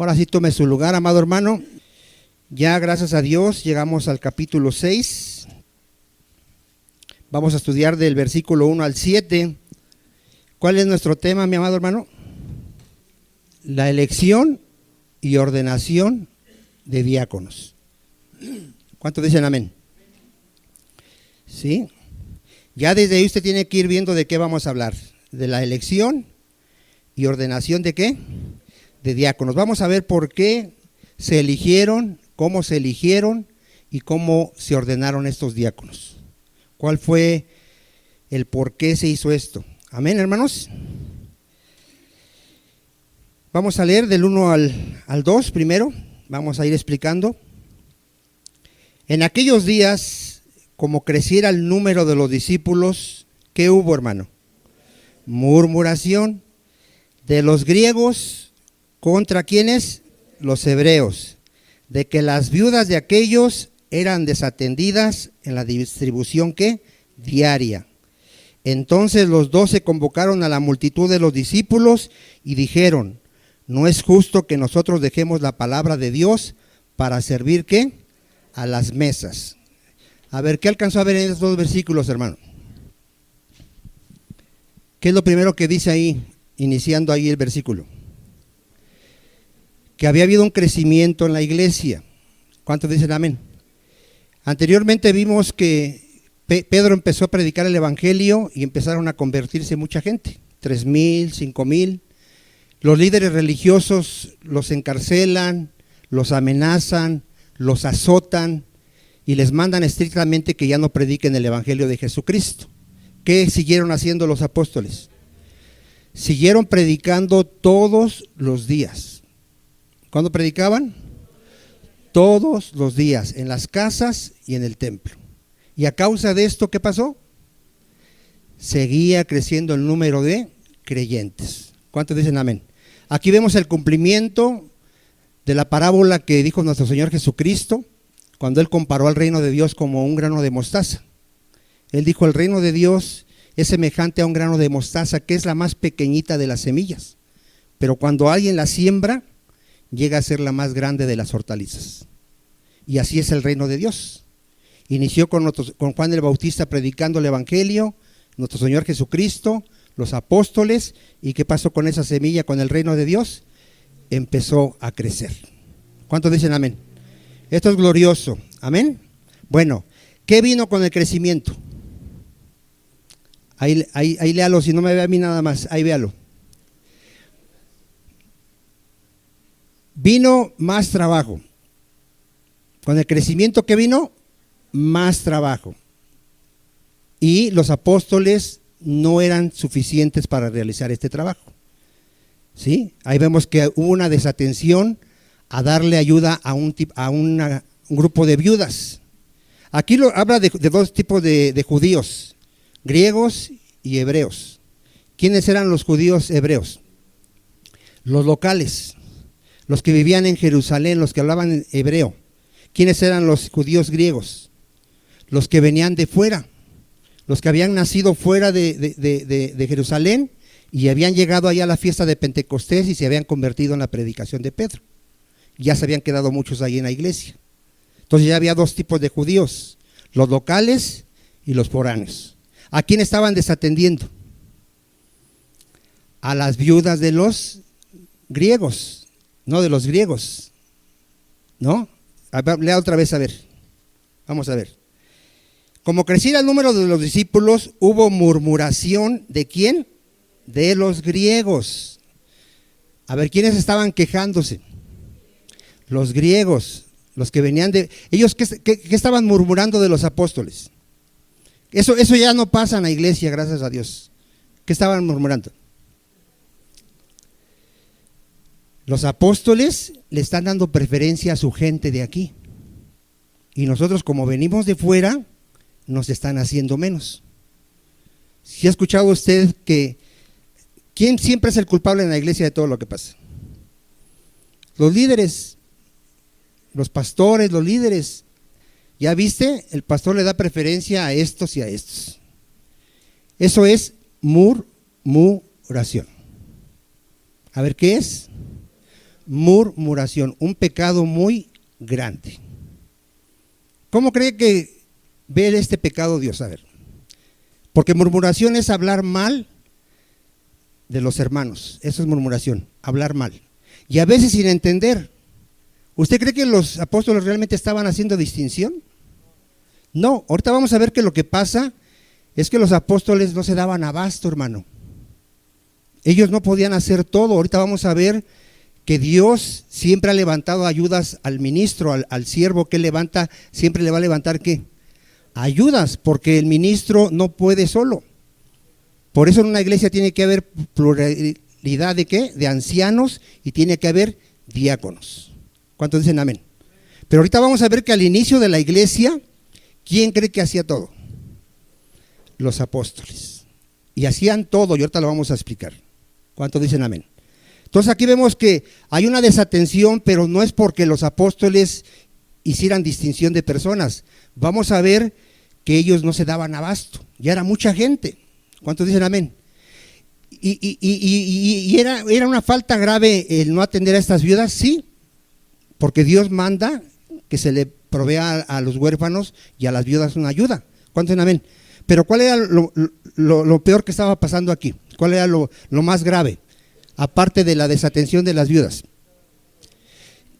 Ahora sí tome su lugar, amado hermano. Ya gracias a Dios llegamos al capítulo 6. Vamos a estudiar del versículo 1 al 7. ¿Cuál es nuestro tema, mi amado hermano? La elección y ordenación de diáconos. ¿Cuántos dicen amén? ¿Sí? Ya desde ahí usted tiene que ir viendo de qué vamos a hablar. De la elección y ordenación de qué? De diáconos. Vamos a ver por qué se eligieron, cómo se eligieron y cómo se ordenaron estos diáconos. ¿Cuál fue el por qué se hizo esto? Amén, hermanos. Vamos a leer del 1 al 2 primero. Vamos a ir explicando. En aquellos días, como creciera el número de los discípulos, ¿qué hubo, hermano? Murmuración de los griegos contra ¿quiénes? Los hebreos, de que las viudas de aquellos eran desatendidas en la distribución ¿qué? Diaria. Entonces los 12 convocaron a la multitud de los discípulos y dijeron: no es justo que nosotros dejemos la palabra de Dios para servir ¿qué? A las mesas. A ver, ¿qué alcanzó a ver en estos dos versículos, hermano? ¿Qué es lo primero que dice ahí, iniciando ahí el versículo? Que había habido un crecimiento en la iglesia. ¿Cuántos dicen amén? Anteriormente vimos que Pedro empezó a predicar el evangelio y empezaron a convertirse mucha gente, 3,000, 5,000. Los líderes religiosos los encarcelan, los amenazan, los azotan y les mandan estrictamente que ya no prediquen el evangelio de Jesucristo. ¿Qué siguieron haciendo los apóstoles? Siguieron predicando todos los días. ¿Cuándo predicaban? Todos los días, en las casas y en el templo. Y a causa de esto, ¿qué pasó? Seguía creciendo el número de creyentes. ¿Cuántos dicen amén? Aquí vemos el cumplimiento de la parábola que dijo nuestro Señor Jesucristo cuando Él comparó al reino de Dios como un grano de mostaza. Él dijo: el reino de Dios es semejante a un grano de mostaza, que es la más pequeñita de las semillas, pero cuando alguien la siembra, llega a ser la más grande de las hortalizas. Y así es el reino de Dios. Inició con Juan el Bautista predicando el evangelio, nuestro Señor Jesucristo, los apóstoles. ¿Y qué pasó con esa semilla, con el reino de Dios? Empezó a crecer. ¿Cuántos dicen amén? Esto es glorioso, amén. Bueno, ¿qué vino con el crecimiento? Ahí léalo, si no me ve a mí nada más, ahí véalo. Vino más trabajo. Con el crecimiento que vino, más trabajo. Y los apóstoles no eran suficientes para realizar este trabajo. ¿Sí? Ahí vemos que hubo una desatención a darle ayuda a un grupo de viudas. Aquí habla de dos tipos de judíos, griegos y hebreos. ¿Quiénes eran los judíos hebreos? Los locales, los que vivían en Jerusalén, los que hablaban hebreo. ¿Quiénes eran los judíos griegos? Los que venían de fuera, los que habían nacido fuera de Jerusalén y habían llegado allá a la fiesta de Pentecostés y se habían convertido en la predicación de Pedro. Ya se habían quedado muchos ahí en la iglesia. Entonces ya había dos tipos de judíos, los locales y los foráneos. ¿A quién estaban desatendiendo? A las viudas de los griegos, no de los griegos, ¿no? Lea otra vez, a ver, vamos a ver. Como creciera el número de los discípulos, hubo murmuración, ¿de quién? De los griegos. A ver, ¿quiénes estaban quejándose? Los griegos, los que venían de... ¿Ellos qué estaban murmurando de los apóstoles? Eso ya no pasa en la iglesia, gracias a Dios. ¿Qué estaban murmurando? Los apóstoles le están dando preferencia a su gente de aquí. Y nosotros, como venimos de fuera, nos están haciendo menos. ¿Sí ha escuchado usted que quién siempre es el culpable en la iglesia de todo lo que pasa? Los líderes, los pastores, los líderes. ¿Ya viste? El pastor le da preferencia a estos y a estos. Eso es murmuración. A ver, ¿qué es? Murmuración, un pecado muy grande. ¿Cómo cree que ve este pecado Dios? A ver, porque murmuración es hablar mal de los hermanos, eso es murmuración, hablar mal. Y a veces sin entender. ¿Usted cree que los apóstoles realmente estaban haciendo distinción? No, ahorita vamos a ver que lo que pasa es que los apóstoles no se daban abasto, hermano. Ellos no podían hacer todo. Ahorita vamos a ver que Dios siempre ha levantado ayudas al ministro, al siervo que levanta, siempre le va a levantar ¿qué? Ayudas, porque el ministro no puede solo. Por eso en una iglesia tiene que haber pluralidad de ¿qué? De ancianos y tiene que haber diáconos. ¿Cuántos dicen amén? Pero ahorita vamos a ver que al inicio de la iglesia, ¿quién cree que hacía todo? Los apóstoles. Y hacían todo, y ahorita lo vamos a explicar. ¿Cuántos dicen amén? Entonces aquí vemos que hay una desatención, pero no es porque los apóstoles hicieran distinción de personas. Vamos a ver que ellos no se daban abasto, ya era mucha gente. ¿Cuántos dicen amén? Y era una falta grave el no atender a estas viudas, sí, porque Dios manda que se le provea a los huérfanos y a las viudas una ayuda. ¿Cuántos dicen amén? Pero ¿cuál era lo peor que estaba pasando aquí? ¿Cuál era lo más grave? Aparte de la desatención de las viudas,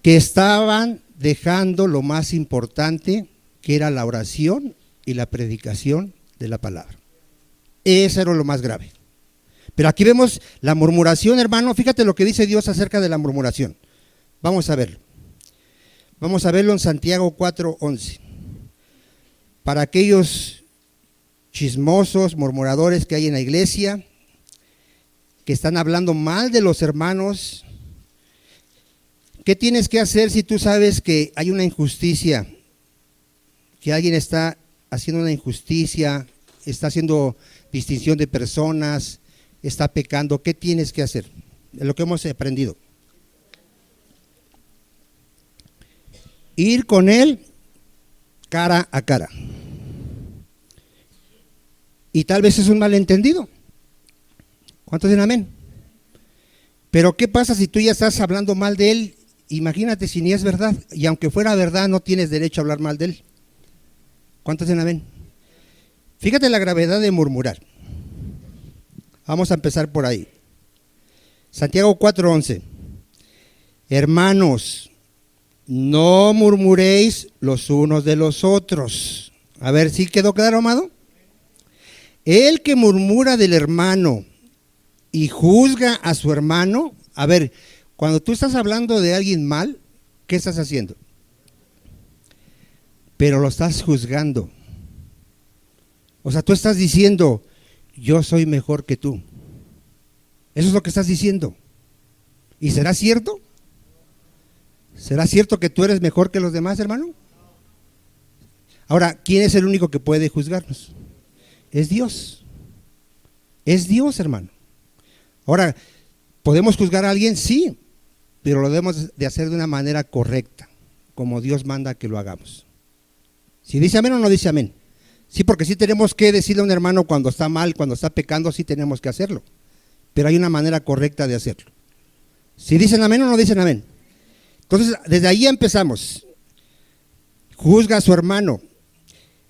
que estaban dejando lo más importante, que era la oración y la predicación de la palabra. Eso era lo más grave. Pero aquí vemos la murmuración, hermano. Fíjate lo que dice Dios acerca de la murmuración. Vamos a verlo. Vamos a verlo en Santiago 4:11. Para aquellos chismosos, murmuradores que hay en la iglesia, que están hablando mal de los hermanos, ¿qué tienes que hacer si tú sabes que hay una injusticia? Que alguien está haciendo una injusticia, está haciendo distinción de personas, está pecando. ¿Qué tienes que hacer? Es lo que hemos aprendido. Ir con él cara a cara. Y tal vez es un malentendido. ¿Cuántos dicen amén? Pero ¿qué pasa si tú ya estás hablando mal de él? Imagínate si ni es verdad. Y aunque fuera verdad, no tienes derecho a hablar mal de él. ¿Cuántos dicen amén? Fíjate la gravedad de murmurar. Vamos a empezar por ahí. Santiago 4:11. Hermanos, no murmuréis los unos de los otros. A ver, ¿sí quedó claro, amado? El que murmura del hermano y juzga a su hermano. A ver, cuando tú estás hablando de alguien mal, ¿qué estás haciendo? Pero lo estás juzgando. O sea, tú estás diciendo, yo soy mejor que tú. Eso es lo que estás diciendo. ¿Y será cierto? ¿Será cierto que tú eres mejor que los demás, hermano? Ahora, ¿quién es el único que puede juzgarnos? Es Dios. Es Dios, hermano. Ahora, ¿podemos juzgar a alguien? Sí, pero lo debemos de hacer de una manera correcta, como Dios manda que lo hagamos. Si dice amén o no dice amén. Sí, porque sí tenemos que decirle a un hermano cuando está mal, cuando está pecando, sí tenemos que hacerlo. Pero hay una manera correcta de hacerlo. Si dicen amén o no dicen amén. Entonces, desde ahí empezamos. Juzga a su hermano.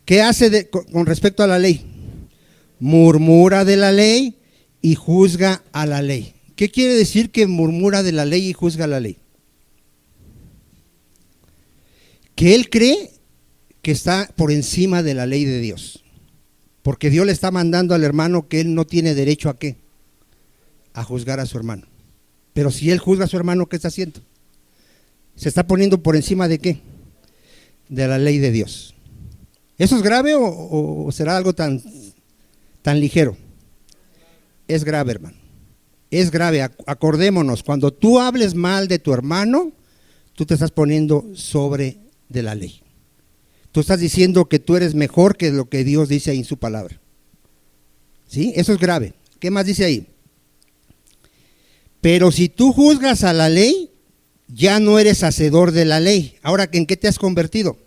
¿Qué hace con respecto a la ley? Murmura de la ley y juzga a la ley. ¿Qué quiere decir que murmura de la ley y juzga a la ley? Que él cree que está por encima de la ley de Dios. Porque Dios le está mandando al hermano que él no tiene derecho a ¿qué? A juzgar a su hermano. Pero si él juzga a su hermano, ¿qué está haciendo? ¿Se está poniendo por encima de qué? De la ley de Dios. ¿Eso es grave o será algo tan ligero? Es grave, hermano. Es grave. Acordémonos, cuando tú hables mal de tu hermano, tú te estás poniendo sobre de la ley. Tú estás diciendo que tú eres mejor que lo que Dios dice ahí en su palabra. ¿Sí? Eso es grave. ¿Qué más dice ahí? Pero si tú juzgas a la ley, ya no eres hacedor de la ley. Ahora, ¿en qué te has convertido?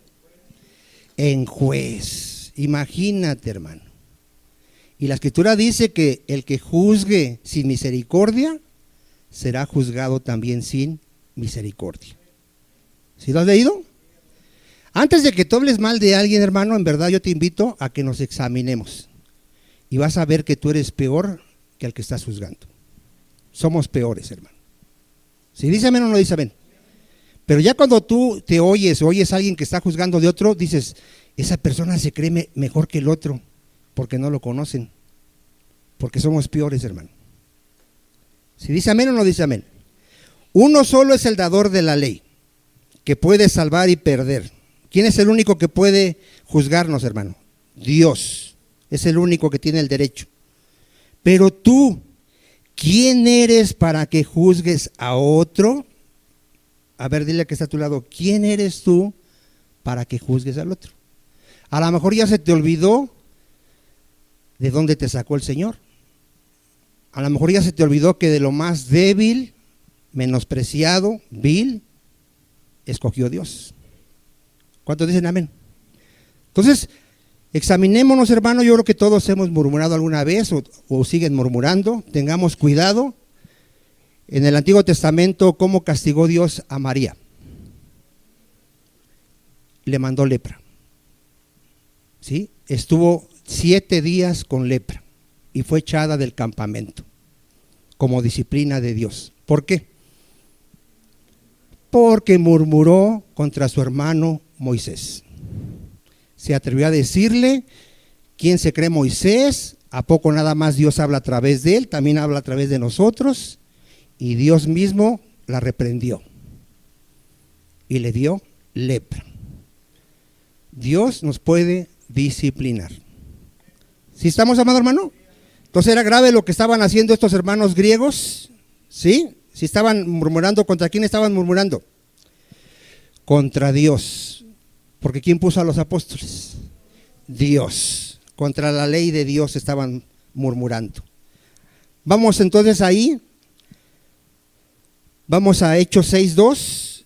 En juez. Imagínate, hermano. Y la Escritura dice que el que juzgue sin misericordia será juzgado también sin misericordia. ¿Sí lo has leído? Antes de que tú hables mal de alguien, hermano, en verdad yo te invito a que nos examinemos. Y vas a ver que tú eres peor que al que estás juzgando. Somos peores, hermano. Si dice amén o no dice amén. Pero ya cuando tú te oyes a alguien que está juzgando de otro, dices, esa persona se cree mejor que el otro, porque no lo conocen. Porque somos peores, hermano. Si dice amén o no dice amén. Uno solo es el dador de la ley, que puede salvar y perder. ¿Quién es el único que puede juzgarnos, hermano? Dios. Es el único que tiene el derecho. Pero tú, ¿quién eres para que juzgues a otro? A ver, dile que está a tu lado, ¿quién eres tú para que juzgues al otro? A lo mejor ya se te olvidó de dónde te sacó el Señor. A lo mejor ya se te olvidó que de lo más débil, menospreciado, vil, escogió Dios. ¿Cuántos dicen amén? Entonces, examinémonos, hermano. Yo creo que todos hemos murmurado alguna vez o siguen murmurando. Tengamos cuidado. En el Antiguo Testamento, ¿cómo castigó Dios a María? Le mandó lepra. ¿Sí? Estuvo 7 días con lepra y fue echada del campamento como disciplina de Dios. ¿Por qué? Porque murmuró contra su hermano Moisés. Se atrevió a decirle, ¿quién se cree Moisés? ¿A poco nada más Dios habla a través de él? También habla a través de nosotros. Y Dios mismo la reprendió y le dio lepra. Dios nos puede disciplinar. ¿Sí estamos, amado hermano? Entonces era grave lo que estaban haciendo estos hermanos griegos. ¿Sí? Si estaban murmurando, ¿contra quién estaban murmurando? Contra Dios. Porque ¿quién puso a los apóstoles? Dios. Contra la ley de Dios estaban murmurando. Vamos entonces ahí. Vamos a Hechos 6:2.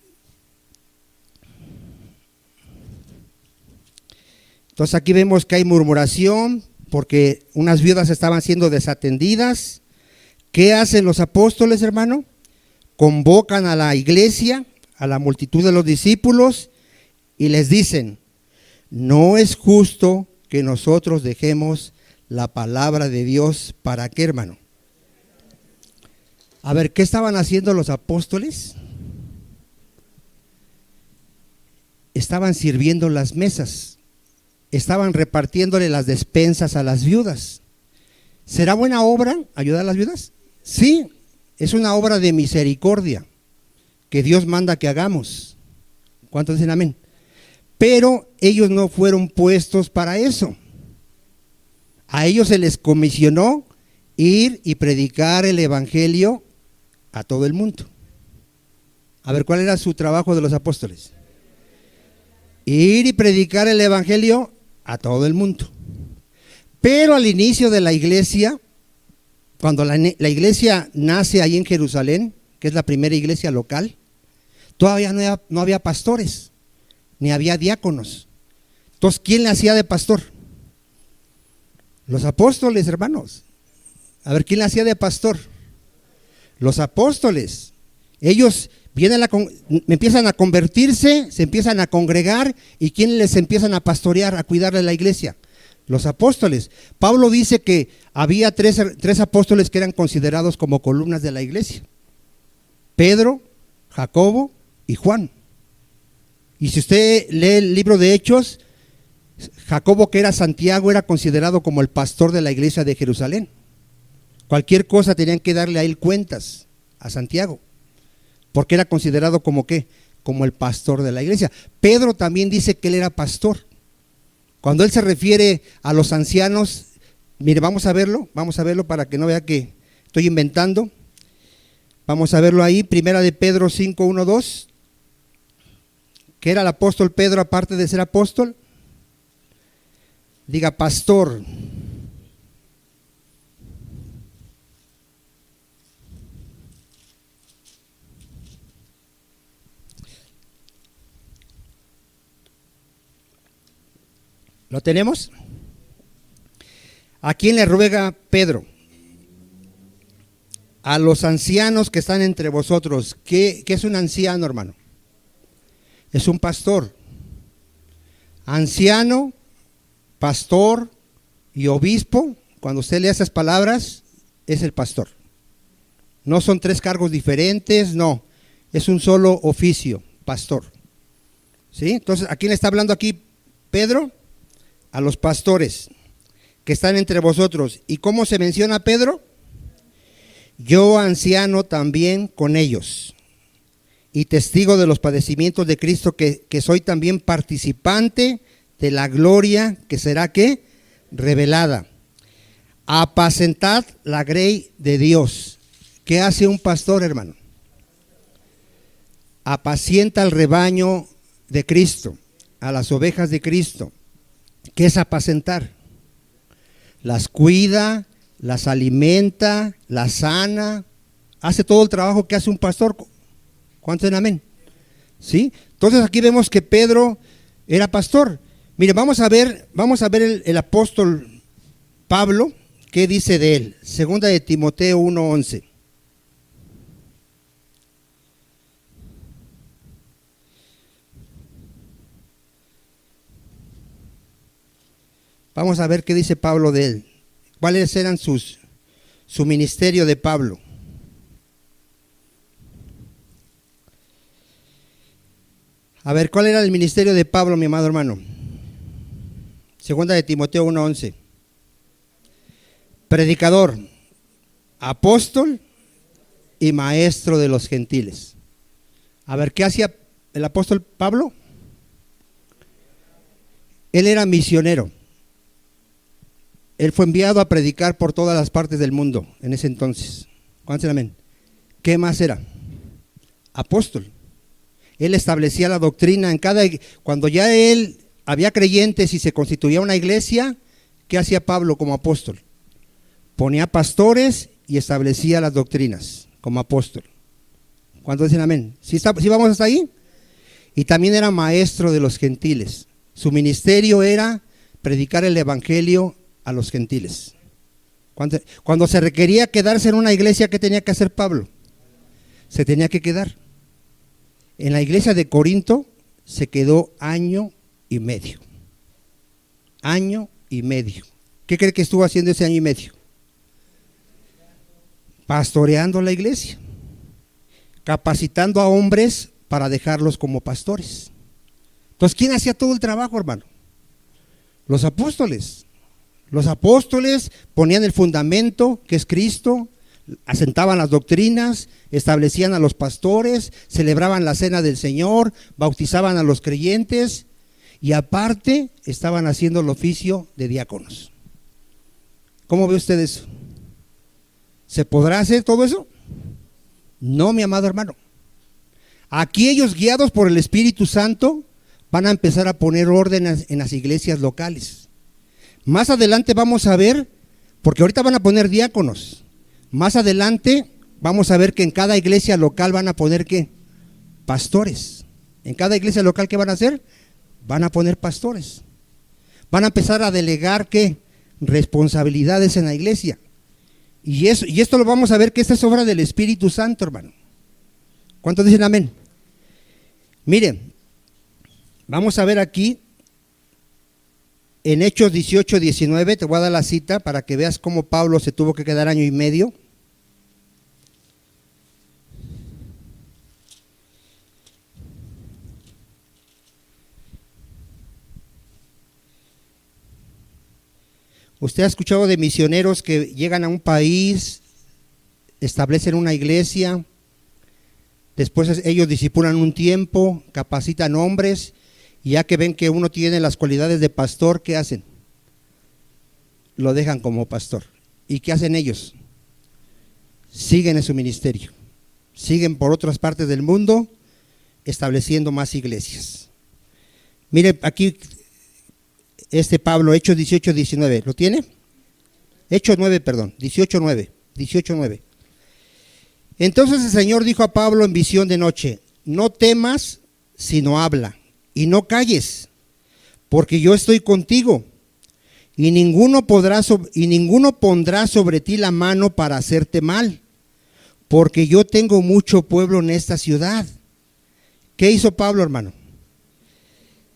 Entonces aquí vemos que hay murmuración porque unas viudas estaban siendo desatendidas. ¿Qué hacen los apóstoles, hermano? Convocan a la iglesia, a la multitud de los discípulos y les dicen, no es justo que nosotros dejemos la palabra de Dios. ¿Para qué, hermano? A ver, ¿qué estaban haciendo los apóstoles? Estaban sirviendo las mesas, estaban repartiéndole las despensas a las viudas. ¿Será buena obra ayudar a las viudas? Sí, es una obra de misericordia que Dios manda que hagamos. ¿Cuántos dicen amén? Pero ellos no fueron puestos para eso. A ellos se les comisionó ir y predicar el evangelio a todo el mundo. A ver, ¿cuál era su trabajo de los apóstoles? Ir y predicar el evangelio a todo el mundo. Pero al inicio de la iglesia, cuando la iglesia nace ahí en Jerusalén, que es la primera iglesia local, todavía no había pastores, ni había diáconos. Entonces, ¿quién le hacía de pastor? Los apóstoles, hermanos. A ver, ¿quién le hacía de pastor? Los apóstoles. Ellos empiezan a convertirse, se empiezan a congregar, y ¿quién les empiezan a pastorear, a cuidar de la iglesia? Los apóstoles. Pablo dice que había tres apóstoles que eran considerados como columnas de la iglesia: Pedro, Jacobo y Juan. Y si usted lee el libro de Hechos, Jacobo, que era Santiago, era considerado como el pastor de la iglesia de Jerusalén. Cualquier cosa tenían que darle a él cuentas, a Santiago, porque era considerado como ¿qué? Como el pastor de la iglesia. Pedro también dice que él era pastor. Cuando él se refiere a los ancianos, mire, vamos a verlo para que no vea que estoy inventando. Vamos a verlo ahí, primera de Pedro 5, 1, 2. ¿Qué era el apóstol Pedro aparte de ser apóstol? Diga pastor. ¿Lo tenemos? ¿A quién le ruega Pedro? a los ancianos que están entre vosotros. ¿Qué es un anciano, hermano? Es un pastor. Anciano, pastor y obispo, cuando usted lee esas palabras, es el pastor. No son tres cargos diferentes, no. Es un solo oficio, pastor. ¿Sí? Entonces, ¿a quién le está hablando aquí Pedro? A los pastores que están entre vosotros. ¿Y cómo se menciona a Pedro? Yo, anciano, también con ellos, y testigo de los padecimientos de Cristo, que soy también participante de la gloria que será, ¿qué? Revelada. Apacentad la grey de Dios. ¿Qué hace un pastor, hermano? Apacienta el rebaño de Cristo, a las ovejas de Cristo. ¿Qué es apacentar? Las cuida, las alimenta, las sana, hace todo el trabajo que hace un pastor. ¿Cuántos dicen amén? ¿Sí? Entonces aquí vemos que Pedro era pastor. Mire, vamos a ver el apóstol Pablo, ¿qué dice de él? Segunda de Timoteo 1:11. Vamos a ver qué dice Pablo de él. ¿Cuáles eran su ministerio de Pablo? A ver, ¿cuál era el ministerio de Pablo, mi amado hermano? Segunda de Timoteo 1:11. Predicador, apóstol y maestro de los gentiles. A ver, ¿qué hacía el apóstol Pablo? Él era misionero. Él fue enviado a predicar por todas las partes del mundo en ese entonces. ¿Cuántos dicen amén? ¿Qué más era? Apóstol. Él establecía la doctrina en cuando ya él había creyentes y se constituía una iglesia, ¿qué hacía Pablo como apóstol? Ponía pastores y establecía las doctrinas como apóstol. ¿Cuántos dicen amén? ¿Sí vamos hasta ahí? Y también era maestro de los gentiles. Su ministerio era predicar el evangelio a los gentiles. Cuando se requería quedarse en una iglesia, ¿qué tenía que hacer Pablo? Se tenía que quedar. En la iglesia de Corinto se quedó año y medio. Año y medio. ¿Qué cree que estuvo haciendo ese año y medio? Pastoreando la iglesia, capacitando a hombres para dejarlos como pastores. Entonces, ¿quién hacía todo el trabajo, hermano? Los apóstoles. Los apóstoles ponían el fundamento, que es Cristo, asentaban las doctrinas, establecían a los pastores, celebraban la cena del Señor, bautizaban a los creyentes y aparte estaban haciendo el oficio de diáconos. ¿Cómo ve usted eso? ¿Se podrá hacer todo eso? No, mi amado hermano. Aquí ellos, guiados por el Espíritu Santo, van a empezar a poner orden en las iglesias locales. Más adelante vamos a ver, porque ahorita van a poner diáconos. Más adelante vamos a ver que en cada iglesia local van a poner ¿qué? Pastores. En cada iglesia local, ¿qué van a hacer? Van a poner pastores. Van a empezar a delegar ¿qué? Responsabilidades en la iglesia. Y esto lo vamos a ver que esta es obra del Espíritu Santo, hermano. ¿Cuántos dicen amén? Miren, vamos a ver aquí en Hechos 18:19, te voy a dar la cita para que veas cómo Pablo se tuvo que quedar año y medio. Usted ha escuchado de misioneros que llegan a un país, establecen una iglesia, después ellos discipulan un tiempo, capacitan hombres, y ya que ven que uno tiene las cualidades de pastor, ¿qué hacen? Lo dejan como pastor. ¿Y qué hacen ellos? Siguen en su ministerio, siguen por otras partes del mundo, estableciendo más iglesias. Mire aquí Pablo, Hechos 18:19, ¿lo tiene? Hechos 9, perdón, 18:9. Entonces el Señor dijo a Pablo en visión de noche: no temas, sino habla, y no calles, porque yo estoy contigo, y ninguno pondrá sobre ti la mano para hacerte mal, porque yo tengo mucho pueblo en esta ciudad. ¿Qué hizo Pablo, hermano?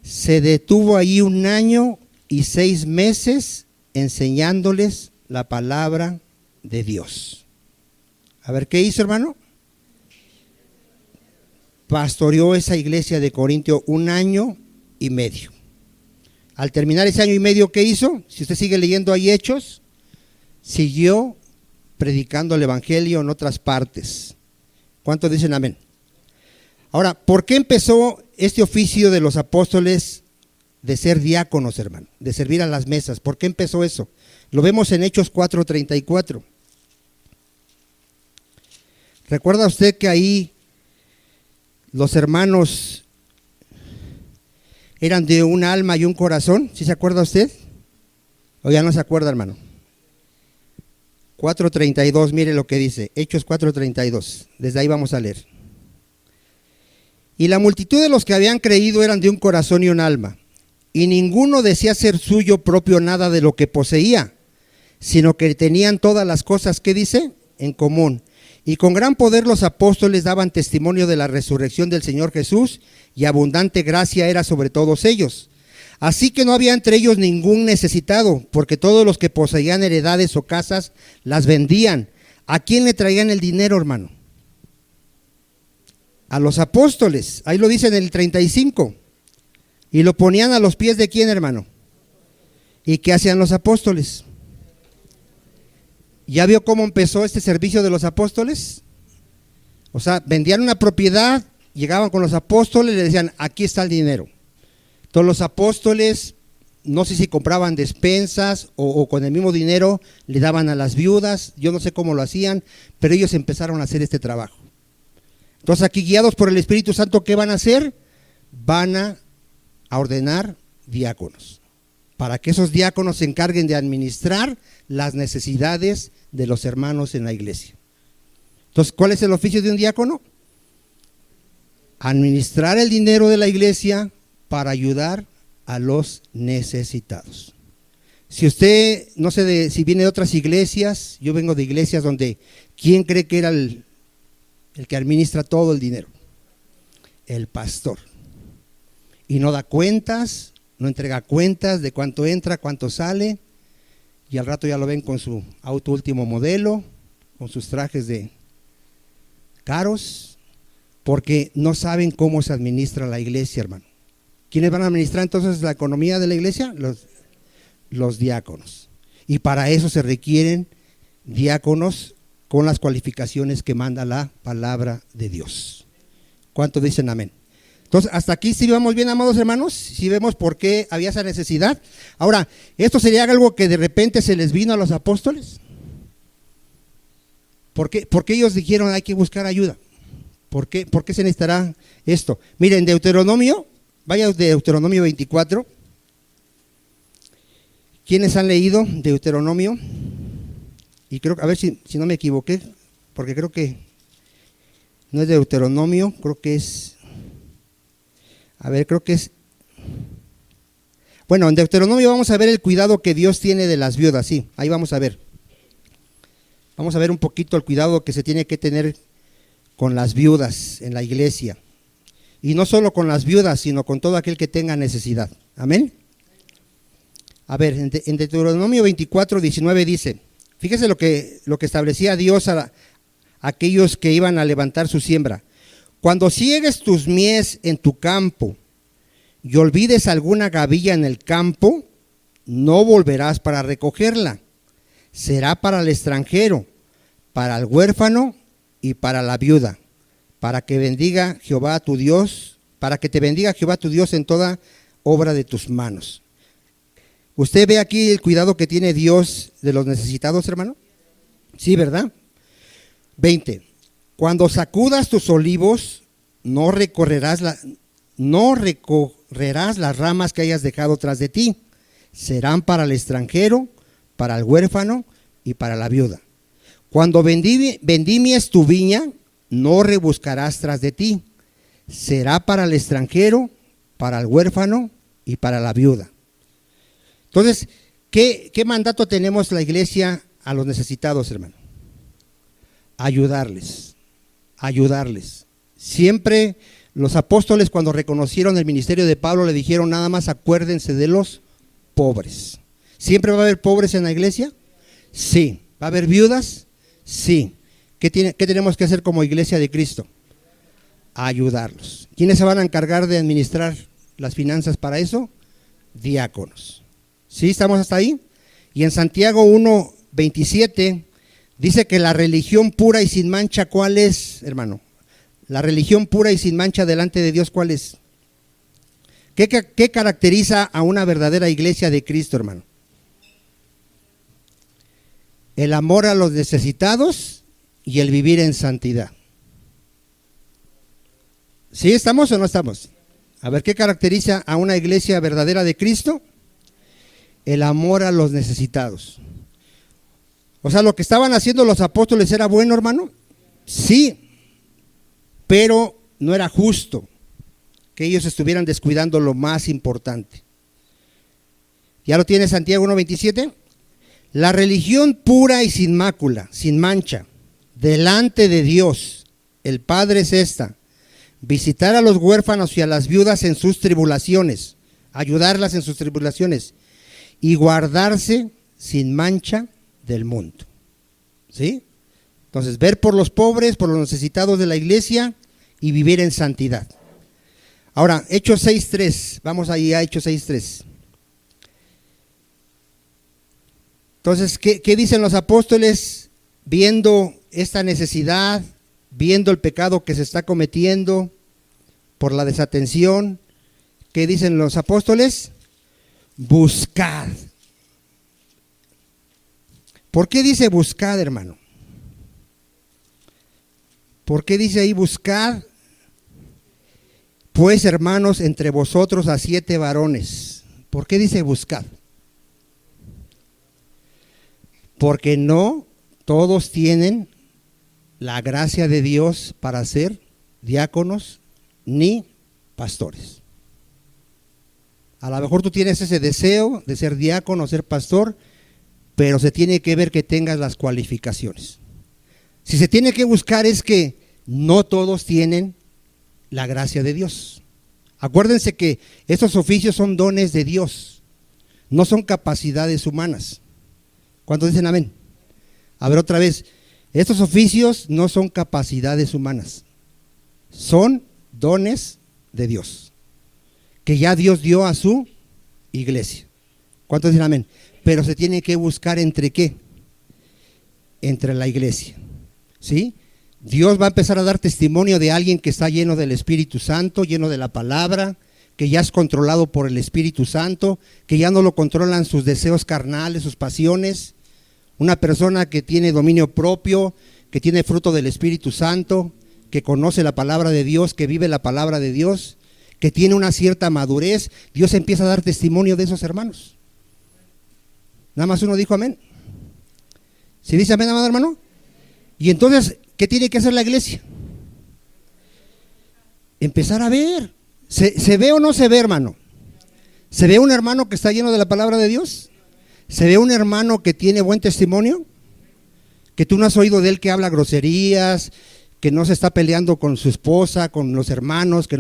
Se detuvo ahí 1 año y 6 meses enseñándoles la palabra de Dios. A ver, ¿qué hizo, hermano? Pastoreó esa iglesia de Corintio 1 año y medio. Al terminar ese año y medio, ¿qué hizo? Si usted sigue leyendo ahí Hechos, siguió predicando el evangelio en otras partes. ¿Cuántos dicen amén? Ahora, ¿por qué empezó este oficio de los apóstoles de ser diáconos, hermano? De servir a las mesas. ¿Por qué empezó eso? Lo vemos en Hechos 4:34. ¿Recuerda usted que ahí los hermanos eran de un alma y un corazón? ¿Sí se acuerda usted? ¿O ya no se acuerda, hermano? 4:32, mire lo que dice, Hechos 4:32, desde ahí vamos a leer. Y la multitud de los que habían creído eran de un corazón y un alma, y ninguno decía ser suyo propio nada de lo que poseía, sino que tenían todas las cosas, ¿qué dice? En común. Y con gran poder los apóstoles daban testimonio de la resurrección del Señor Jesús, y abundante gracia era sobre todos ellos. Así que no había entre ellos ningún necesitado, porque todos los que poseían heredades o casas las vendían. ¿A quién le traían el dinero, hermano? A los apóstoles. Ahí lo dice en el 35. Y lo ponían a los pies de ¿quién, hermano? ¿Y qué hacían los apóstoles? ¿Ya vio cómo empezó este servicio de los apóstoles? O sea, vendían una propiedad, llegaban con los apóstoles y le decían, aquí está el dinero. Todos los apóstoles, no sé si compraban despensas o con el mismo dinero le daban a las viudas, yo no sé cómo lo hacían, pero ellos empezaron a hacer este trabajo. Entonces aquí, guiados por el Espíritu Santo, ¿qué van a hacer? Van a ordenar diáconos, para que esos diáconos se encarguen de administrar las necesidades de los hermanos en la iglesia. Entonces, ¿cuál es el oficio de un diácono? Administrar el dinero de la iglesia para ayudar a los necesitados. Si usted, no sé si viene de otras iglesias, yo vengo de iglesias donde, ¿quién cree que era el que administra todo el dinero? El pastor. Y no da cuentas, no entrega cuentas de cuánto entra, cuánto sale, y al rato ya lo ven con su auto último modelo, con sus trajes de caros, porque no saben cómo se administra la iglesia, hermano. ¿Quiénes van a administrar entonces la economía de la iglesia? Los diáconos. Y para eso se requieren diáconos con las cualificaciones que manda la palabra de Dios. ¿Cuántos dicen amén? Entonces, hasta aquí sí vamos bien, amados hermanos, sí vemos por qué había esa necesidad. Ahora, ¿esto sería algo que de repente se les vino a los apóstoles? ¿Por qué ellos dijeron hay que buscar ayuda? ¿Por qué se necesitará esto? Miren, Deuteronomio, vaya Deuteronomio 24. ¿Quiénes han leído Deuteronomio? Y creo, a ver si no me equivoqué, porque creo que no es Deuteronomio, creo que es, bueno, en Deuteronomio vamos a ver el cuidado que Dios tiene de las viudas, sí, ahí vamos a ver. Vamos a ver un poquito el cuidado que se tiene que tener con las viudas en la iglesia. Y no solo con las viudas, sino con todo aquel que tenga necesidad. Amén. A ver, en Deuteronomio 24:19 dice, fíjese lo que establecía Dios a aquellos que iban a levantar su siembra. Cuando ciegues tus mies en tu campo y olvides alguna gavilla en el campo, no volverás para recogerla. Será para el extranjero, para el huérfano y para la viuda, para que bendiga Jehová tu Dios, para que te bendiga Jehová tu Dios en toda obra de tus manos. ¿Usted ve aquí el cuidado que tiene Dios de los necesitados, hermano? Sí, ¿verdad? 20. Cuando sacudas tus olivos, no recorrerás las ramas que hayas dejado tras de ti. Serán para el extranjero, para el huérfano y para la viuda. Cuando vendimies tu viña, no rebuscarás tras de ti. Será para el extranjero, para el huérfano y para la viuda. Entonces, ¿qué mandato tenemos la iglesia a los necesitados, hermano? ayudarles, ayudarles. Siempre los apóstoles, cuando reconocieron el ministerio de Pablo, le dijeron: nada más acuérdense de los pobres. ¿Siempre va a haber pobres en la iglesia? Sí. ¿Va a haber viudas? Sí. ¿Qué tenemos que hacer como iglesia de Cristo? Ayudarlos. ¿Quiénes se van a encargar de administrar las finanzas para eso? Diáconos. ¿Sí? ¿Estamos hasta ahí? Y en Santiago 1:27 dice que la religión pura y sin mancha, ¿cuál es, hermano? La religión pura y sin mancha delante de Dios, ¿cuál es? ¿Qué caracteriza a una verdadera iglesia de Cristo, hermano? El amor a los necesitados y el vivir en santidad. ¿Sí estamos o no estamos? A ver, ¿qué caracteriza a una iglesia verdadera de Cristo? El amor a los necesitados. O sea, lo que estaban haciendo los apóstoles era bueno, hermano. Sí, pero no era justo que ellos estuvieran descuidando lo más importante. ¿Ya lo tiene Santiago 1:27? La religión pura y sin mácula, sin mancha, delante de Dios, el Padre, es esta: visitar a los huérfanos y a las viudas en sus tribulaciones, ayudarlas en sus tribulaciones, y guardarse sin mancha del mundo. ¿Sí? Entonces, ver por los pobres, por los necesitados de la iglesia y vivir en santidad. Ahora, Hechos 6:3, vamos ahí a Hechos 6:3. Entonces, ¿qué dicen los apóstoles viendo esta necesidad, viendo el pecado que se está cometiendo por la desatención? ¿Qué dicen los apóstoles? Buscad. ¿Por qué dice buscad, hermano? ¿Por qué dice ahí buscad? Pues, hermanos, entre vosotros a 7 varones. ¿Por qué dice buscad? Porque no todos tienen la gracia de Dios para ser diáconos ni pastores. A lo mejor tú tienes ese deseo de ser diácono, ser pastor, pero se tiene que ver que tengas las cualificaciones. Si se tiene que buscar es que no todos tienen la gracia de Dios. Acuérdense que estos oficios son dones de Dios, no son capacidades humanas. ¿Cuántos dicen amén? A ver otra vez, estos oficios no son capacidades humanas, son dones de Dios, que ya Dios dio a su iglesia. ¿Cuántos dicen amén? Pero se tiene que buscar entre ¿qué? Entre la iglesia, ¿sí? Dios va a empezar a dar testimonio de alguien que está lleno del Espíritu Santo, lleno de la palabra, que ya es controlado por el Espíritu Santo, que ya no lo controlan sus deseos carnales, sus pasiones. Una persona que tiene dominio propio, que tiene fruto del Espíritu Santo, que conoce la palabra de Dios, que vive la palabra de Dios, que tiene una cierta madurez. Dios empieza a dar testimonio de esos hermanos. Nada más uno dijo amén. ¿Sí dice amén, amado hermano? Y entonces, ¿qué tiene que hacer la iglesia? Empezar a ver. ¿Se ve o no se ve, hermano? ¿Se ve un hermano que está lleno de la palabra de Dios? ¿Se ve un hermano que tiene buen testimonio? Que tú no has oído de él que habla groserías, que no se está peleando con su esposa, con los hermanos, que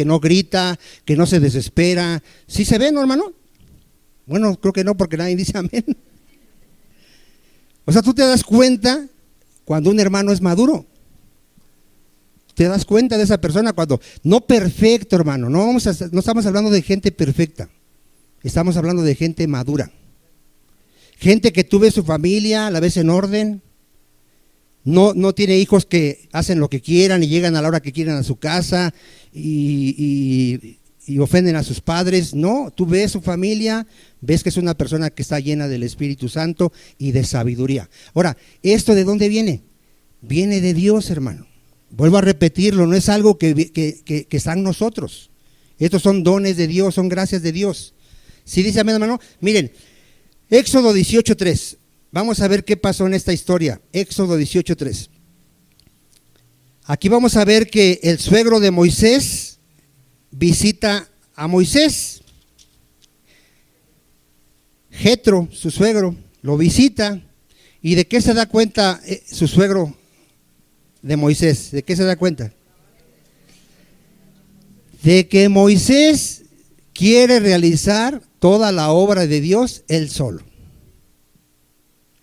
no grita, que no se desespera. ¿Sí se ve, no, hermano? Bueno, creo que no, porque nadie dice amén. O sea, tú te das cuenta cuando un hermano es maduro. Te das cuenta de esa persona cuando, no perfecto, hermano, no estamos hablando de gente perfecta, estamos hablando de gente madura. Gente que tú ves su familia, la ves en orden, no tiene hijos que hacen lo que quieran y llegan a la hora que quieran a su casa y ofenden a sus padres. No, tú ves su familia, ves que es una persona que está llena del Espíritu Santo y de sabiduría. Ahora, ¿esto de dónde viene? Viene de Dios, hermano. Vuelvo a repetirlo, no es algo que está en nosotros. Estos son dones de Dios, son gracias de Dios. ¿Sí dice amén, hermano? Miren, Éxodo 18:3. Vamos a ver qué pasó en esta historia. Éxodo 18:3. Aquí vamos a ver que el suegro de Moisés visita a Moisés. Jetro, su suegro, lo visita. ¿Y de qué se da cuenta su suegro de Moisés? ¿De qué se da cuenta? De que Moisés quiere realizar toda la obra de Dios él solo.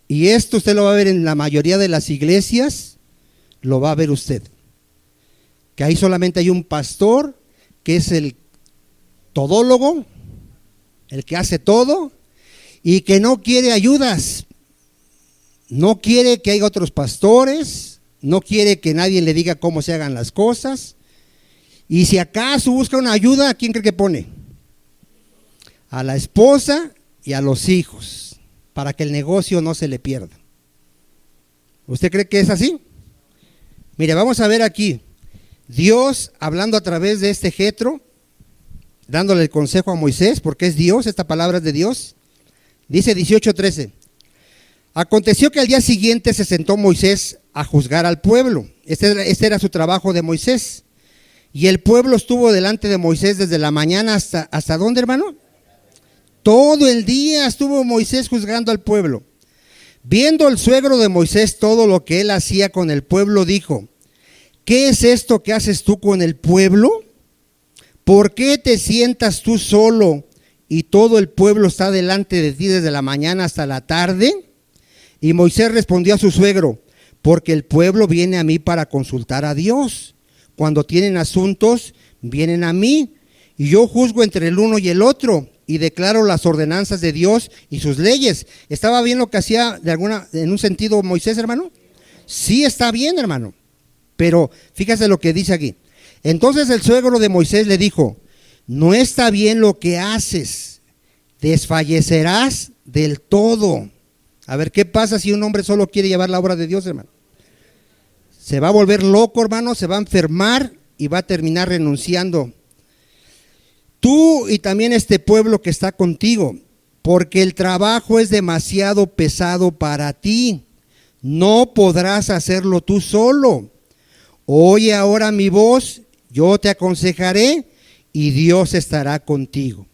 Y esto usted lo va a ver en la mayoría de las iglesias, lo va a ver usted. Que ahí solamente hay un pastor que es el todólogo, el que hace todo, y que no quiere ayudas, no quiere que haya otros pastores, no quiere que nadie le diga cómo se hagan las cosas, y si acaso busca una ayuda, ¿a quién cree que pone? A la esposa y a los hijos, para que el negocio no se le pierda. ¿Usted cree que es así? Mire, vamos a ver aquí, Dios hablando a través de este Jetro, dándole el consejo a Moisés, porque es Dios, esta palabra es de Dios. Dice 18:13, aconteció que al día siguiente se sentó Moisés a juzgar al pueblo. Este era su trabajo de Moisés. Y el pueblo estuvo delante de Moisés desde la mañana ¿hasta dónde, hermano? Todo el día estuvo Moisés juzgando al pueblo. Viendo el suegro de Moisés todo lo que él hacía con el pueblo, dijo, ¿qué es esto que haces tú con el pueblo? ¿Por qué te sientas tú solo y todo el pueblo está delante de ti desde la mañana hasta la tarde? Y Moisés respondió a su suegro, porque el pueblo viene a mí para consultar a Dios. Cuando tienen asuntos, vienen a mí, y yo juzgo entre el uno y el otro, y declaro las ordenanzas de Dios y sus leyes. ¿Estaba bien lo que hacía en un sentido Moisés, hermano? Sí, está bien, hermano. Pero fíjese lo que dice aquí. Entonces el suegro de Moisés le dijo, no está bien lo que haces, desfallecerás del todo. A ver, ¿qué pasa si un hombre solo quiere llevar la obra de Dios, hermano? Se va a volver loco, hermano, se va a enfermar y va a terminar renunciando. Tú y también este pueblo que está contigo, porque el trabajo es demasiado pesado para ti. No podrás hacerlo tú solo. Oye ahora mi voz, yo te aconsejaré y Dios estará contigo.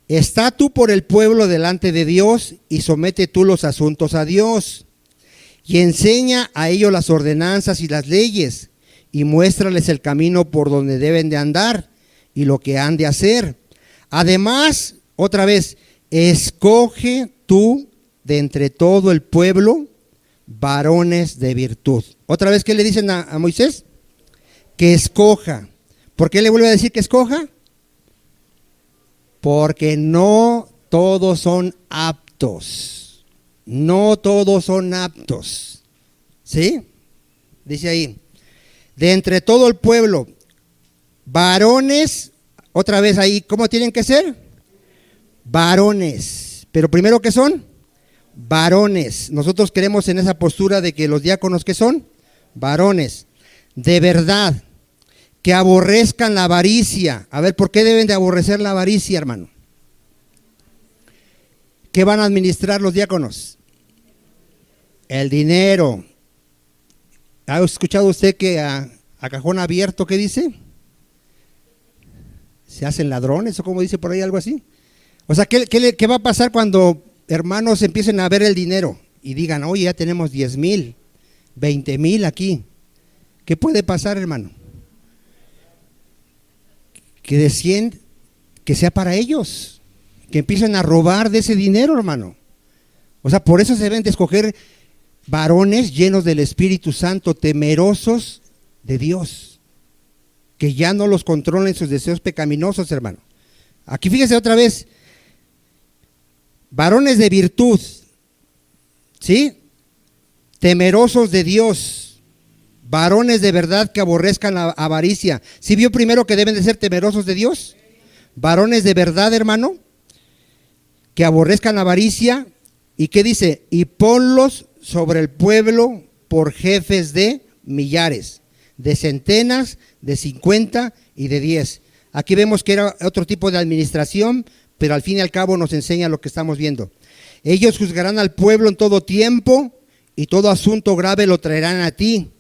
Está tú por el pueblo delante de Dios y somete tú los asuntos a Dios. Y enseña a ellos las ordenanzas y las leyes y muéstrales el camino por donde deben de andar y lo que han de hacer. Además, otra vez, escoge tú de entre todo el pueblo varones de virtud. Otra vez, ¿qué le dicen a Moisés? Que escoja. ¿Por qué le vuelve a decir que escoja? Porque no todos son aptos. No todos son aptos. ¿Sí? Dice ahí, de entre todo el pueblo, varones, otra vez ahí, ¿cómo tienen que ser? Varones. Pero primero, ¿qué son? Varones. Nosotros creemos en esa postura de que los diáconos, ¿qué son? Varones. De verdad, que aborrezcan la avaricia. A ver, ¿por qué deben de aborrecer la avaricia, hermano? ¿Qué van a administrar los diáconos? El dinero. ¿Ha escuchado usted que a cajón abierto, qué dice? ¿Se hacen ladrones o como dice por ahí algo así? O sea, ¿qué va a pasar cuando hermanos empiecen a ver el dinero y digan, oye, ya tenemos 10,000, 20,000 aquí? ¿Qué puede pasar, hermano? Que deciden que sea para ellos, que empiecen a robar de ese dinero, hermano. O sea, por eso se deben de escoger varones llenos del Espíritu Santo, temerosos de Dios, que ya no los controlen sus deseos pecaminosos, hermano. Aquí fíjese otra vez, varones de virtud, ¿sí? Temerosos de Dios, varones de verdad que aborrezcan la avaricia. ¿Sí vio primero que deben de ser temerosos de Dios? Varones de verdad, hermano, que aborrezcan la avaricia. ¿Y qué dice? Y ponlos sobre el pueblo por jefes de millares, de centenas, de 50 y de 10. Aquí vemos que era otro tipo de administración, pero al fin y al cabo nos enseña lo que estamos viendo. Ellos juzgarán al pueblo en todo tiempo y todo asunto grave lo traerán a ti.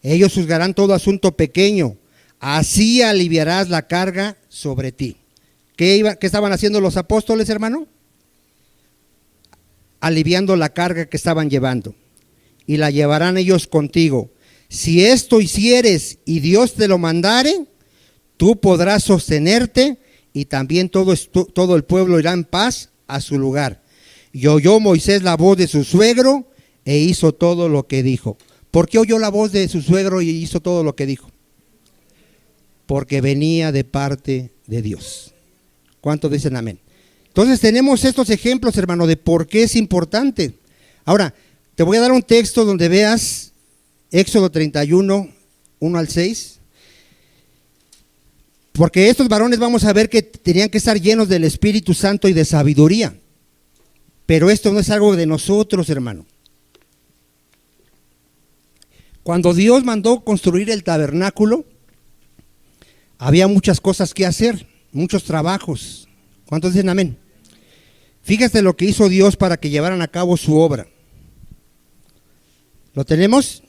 Ellos juzgarán todo asunto pequeño. Así aliviarás la carga sobre ti. ¿Qué estaban haciendo los apóstoles, hermano? Aliviando la carga que estaban llevando. Y la llevarán ellos contigo. Si esto hicieres y Dios te lo mandare, tú podrás sostenerte y también todo el pueblo irá en paz a su lugar. Y oyó Moisés la voz de su suegro e hizo todo lo que dijo. ¿Por qué oyó la voz de su suegro y hizo todo lo que dijo? Porque venía de parte de Dios. ¿Cuántos dicen amén? Entonces tenemos estos ejemplos, hermano, de por qué es importante. Ahora, te voy a dar un texto donde veas Éxodo 31, 1 al 6. Porque estos varones vamos a ver que tenían que estar llenos del Espíritu Santo y de sabiduría. Pero esto no es algo de nosotros, hermano. Cuando Dios mandó construir el tabernáculo, había muchas cosas que hacer, muchos trabajos. ¿Cuántos dicen amén? Fíjate lo que hizo Dios para que llevaran a cabo su obra. ¿Lo tenemos?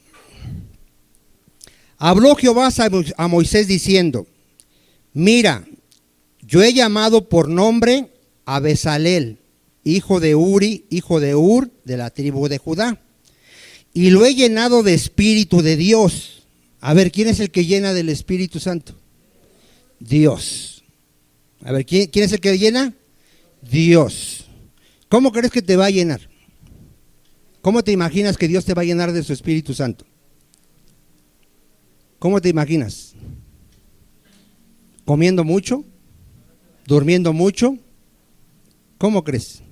Habló Jehová a Moisés diciendo: mira, yo he llamado por nombre a Bezalel, hijo de Uri, hijo de Ur, de la tribu de Judá, y lo he llenado de Espíritu de Dios. A ver, ¿quién es el que llena del Espíritu Santo? Dios. A ver, ¿quién es el que llena? Dios. ¿Cómo crees que te va a llenar? ¿Cómo te imaginas que Dios te va a llenar de su Espíritu Santo? ¿Cómo te imaginas? ¿Comiendo mucho? ¿Durmiendo mucho? ¿Cómo crees?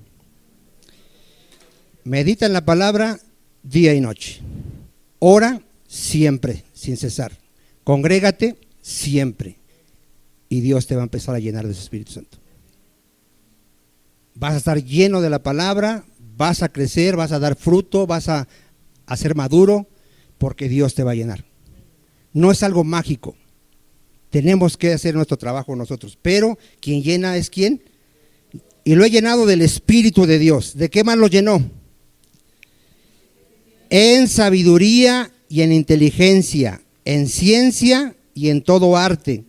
Medita en la palabra día y noche. Ora siempre, sin cesar. Congrégate siempre. Y Dios te va a empezar a llenar de su Espíritu Santo. Vas a estar lleno de la palabra, vas a crecer, vas a dar fruto, vas a ser maduro, porque Dios te va a llenar. No es algo mágico. Tenemos que hacer nuestro trabajo nosotros. Pero quien llena es ¿quién? Y lo he llenado del Espíritu de Dios. ¿De qué más lo llenó? En sabiduría y en inteligencia, en ciencia y en todo arte,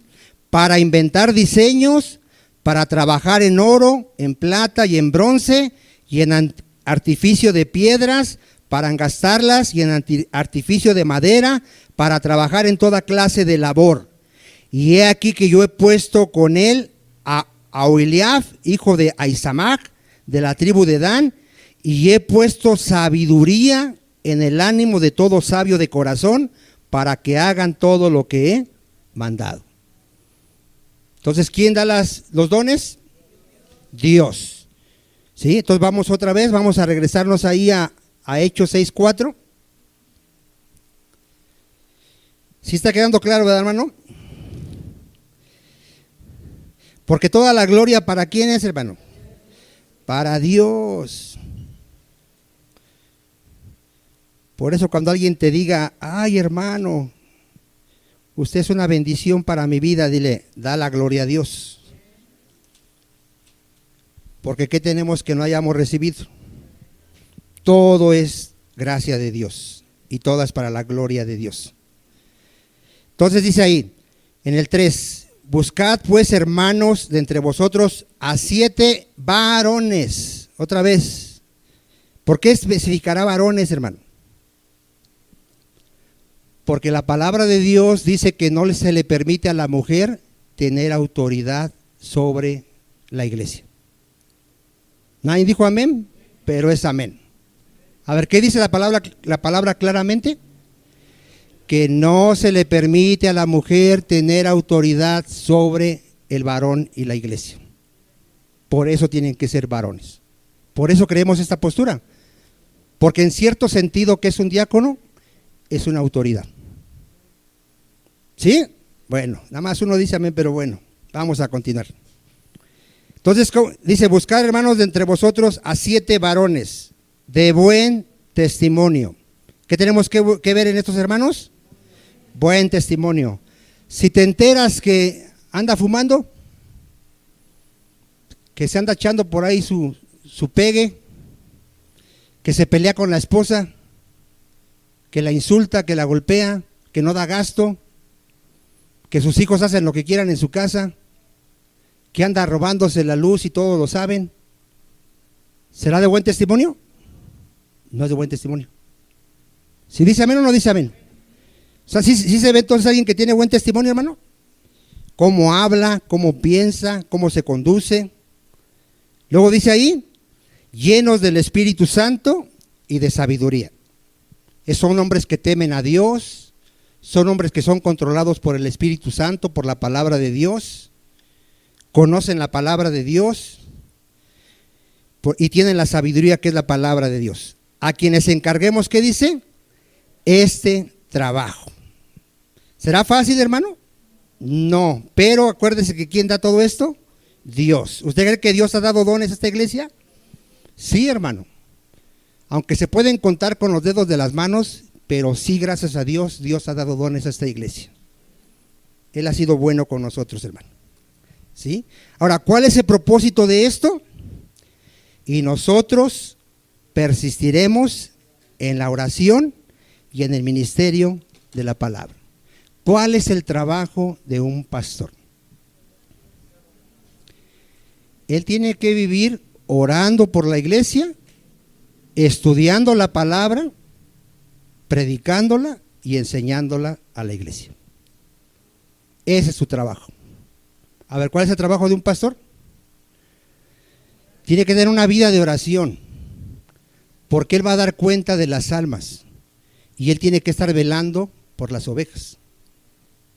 para inventar diseños, para trabajar en oro, en plata y en bronce, y en artificio de piedras, para engastarlas, y en artificio de madera, para trabajar en toda clase de labor. Y he aquí que yo he puesto con él a Oholiab, hijo de Ahisamac, de la tribu de Dan, y he puesto sabiduría en el ánimo de todo sabio de corazón, para que hagan todo lo que he mandado. Entonces, ¿quién da los dones? Dios. ¿Sí? Entonces vamos otra vez, vamos a regresarnos ahí a Hechos 6:4. ¿Sí está quedando claro, verdad, hermano? Porque toda la gloria, ¿para quién es, hermano? Para Dios. Por eso cuando alguien te diga: ay, hermano, usted es una bendición para mi vida, dile: da la gloria a Dios. Porque ¿qué tenemos que no hayamos recibido? Todo es gracia de Dios y todo es para la gloria de Dios. Entonces dice ahí, en el 3, buscad pues, hermanos, de entre vosotros a 7 varones. Otra vez, ¿por qué especificará varones, hermano? Porque la palabra de Dios dice que no se le permite a la mujer tener autoridad sobre la iglesia. Nadie dijo amén, pero es amén. A ver, ¿qué dice la palabra claramente? Que no se le permite a la mujer tener autoridad sobre el varón y la iglesia. Por eso tienen que ser varones. Por eso creemos esta postura. Porque en cierto sentido, ¿qué es un diácono? Es una autoridad. ¿Sí? Bueno, nada más uno dice amén, pero bueno, vamos a continuar. Entonces dice: buscar, hermanos, de entre vosotros a 7 varones de buen testimonio. ¿Qué tenemos que ver en estos hermanos? Buen testimonio. Si te enteras que anda fumando, que se anda echando por ahí su pegue, que se pelea con la esposa, que la insulta, que la golpea, que no da gasto, que sus hijos hacen lo que quieran en su casa, que anda robándose la luz y todos lo saben, ¿será de buen testimonio? No es de buen testimonio. ¿Si dice amén o no dice amén? O sea, ¿sí se ve entonces alguien que tiene buen testimonio, hermano? Cómo habla, cómo piensa, cómo se conduce. Luego dice ahí, llenos del Espíritu Santo y de sabiduría. Son hombres que temen a Dios, son hombres que son controlados por el Espíritu Santo, por la palabra de Dios, conocen la palabra de Dios y tienen la sabiduría que es la palabra de Dios. A quienes encarguemos, ¿qué dice? Este trabajo. ¿Será fácil, hermano? No, pero acuérdese que ¿quién da todo esto? Dios. ¿Usted cree que Dios ha dado dones a esta iglesia? Sí, hermano. Aunque se pueden contar con los dedos de las manos, pero sí, gracias a Dios, Dios ha dado dones a esta iglesia. Él ha sido bueno con nosotros, hermano. ¿Sí? Ahora, ¿cuál es el propósito de esto? Y nosotros persistiremos en la oración y en el ministerio de la palabra. ¿Cuál es el trabajo de un pastor? Él tiene que vivir orando por la iglesia, estudiando la palabra, predicándola y enseñándola a la iglesia. Ese es su trabajo. A ver, ¿cuál es el trabajo de un pastor? Tiene que tener una vida de oración, porque él va a dar cuenta de las almas y él tiene que estar velando por las ovejas.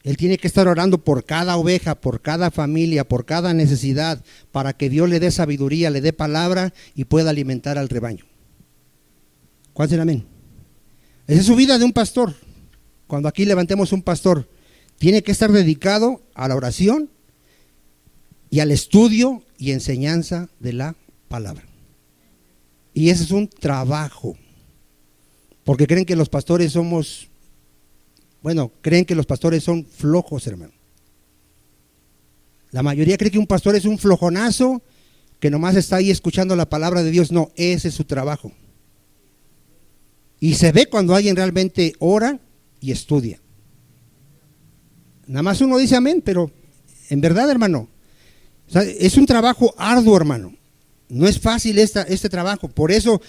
Él tiene que estar orando por cada oveja, por cada familia, por cada necesidad, para que Dios le dé sabiduría, le dé palabra y pueda alimentar al rebaño. ¿Cuál será? Amén. Esa es su vida de un pastor. Cuando aquí levantemos un pastor, tiene que estar dedicado a la oración y al estudio y enseñanza de la palabra. Y ese es un trabajo, porque creen que los pastores creen que los pastores son flojos, hermano. La mayoría cree que un pastor es un flojonazo que nomás está ahí escuchando la palabra de Dios. No, ese es su trabajo. Y se ve cuando alguien realmente ora y estudia. Nada más uno dice amén, pero en verdad, hermano, o sea, es un trabajo arduo, hermano. No es fácil este trabajo. Por eso